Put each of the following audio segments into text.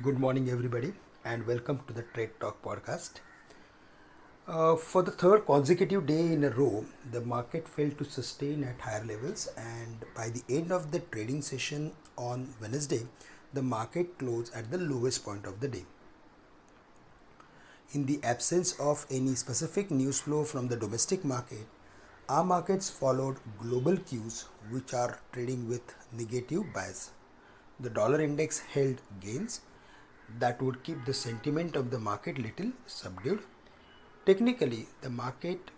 Good morning, everybody, and welcome to the Trade Talk podcast. For the third consecutive day in a row, the market failed to sustain at higher levels, and by the end of the trading session on Wednesday, the market closed at the lowest point of the day. In the absence of any specific news flow from the domestic market, our markets followed global cues which are trading with negative bias. The dollar index held gains that would keep the sentiment of the market little subdued. Technically, the market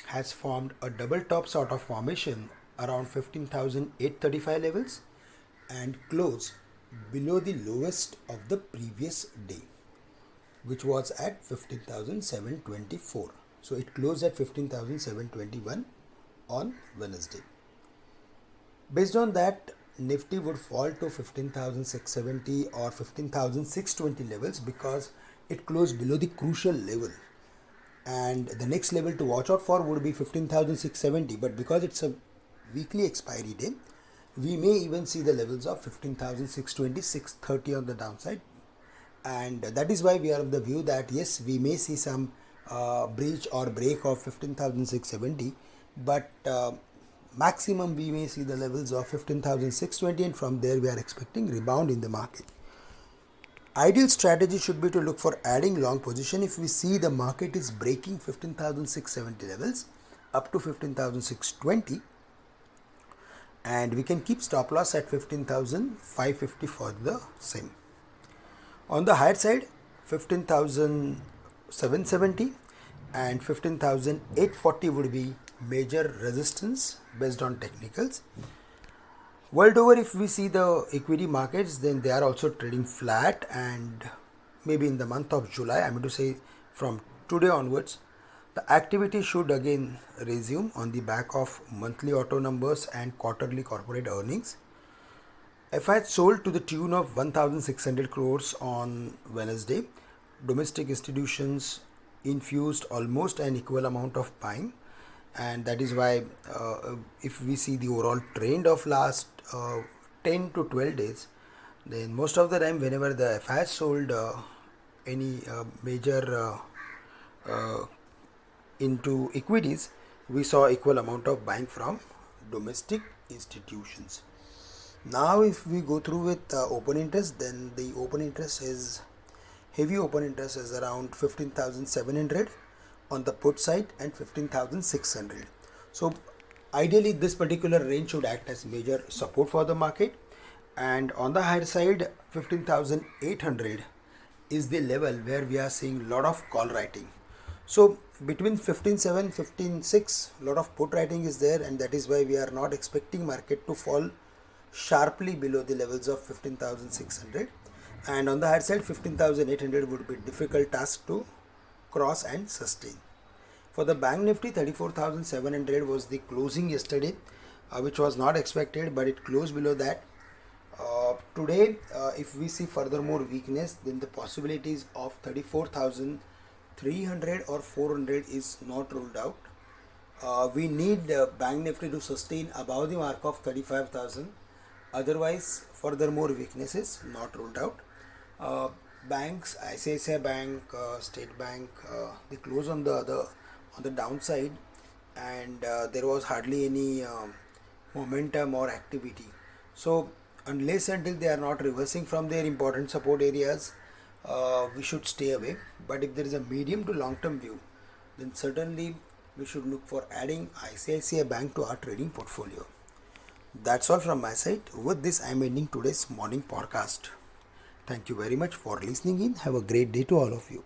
has formed a double top sort of formation around 15,835 levels and closed below the lowest of the previous day, which was at 15,724. So it closed at 15,721 on Wednesday. Based on that, Nifty would fall to 15,670 or 15,620 levels because it closed below the crucial level. And the next level to watch out for would be 15,670. But because it's a weekly expiry day, we may even see the levels of 15,620, 630 on the downside. And that is why we are of the view that yes, we may see some breach or break of 15,670. But maximum we may see the levels of 15,620, and from there we are expecting rebound in the market. Ideal strategy should be to look for adding long position if we see the market is breaking 15,670 levels up to 15,620, and we can keep stop loss at 15,550 for the same. On the higher side, 15,770 and 15,840 would be major resistance based on technicals. World over, if we see the equity markets, then they are also trading flat, and maybe in the month of July, I mean to say from today onwards, the activity should again resume on the back of monthly auto numbers and quarterly corporate earnings. FI sold to the tune of 1,600 crores on Wednesday. Domestic institutions infused almost an equal amount of buying, and that is why if we see the overall trend of last 10 to 12 days, then most of the time whenever the FI sold any major into equities, we saw equal amount of buying from domestic institutions. Now if we go through with open interest, then the open interest is heavy open interest is around 15,700 on the put side and 15,600. So ideally this particular range should act as major support for the market, and on the higher side 15,800 is the level where we are seeing a lot of call writing. So between 15,700 15,600 lot of put writing is there, and that is why we are not expecting market to fall sharply below the levels of 15,600, and on the higher side 15,800 would be difficult task to cross and sustain. For the bank nifty, 34,700 was the closing yesterday, which was not expected, but it closed below that. Today if we see furthermore weakness, then the possibilities of 34,300 or 400 is not ruled out. We need bank nifty to sustain above the mark of 35,000, otherwise furthermore weakness is not ruled out. Banks, ICICI Bank, State Bank, they close on the downside, and there was hardly any momentum or activity. So unless until they are not reversing from their important support areas, we should stay away. But if there is a medium to long term view, then certainly we should look for adding ICICI Bank to our trading portfolio. That's all from my side. With this, I am ending today's morning podcast. Thank you very much for listening in. Have a great day to all of you.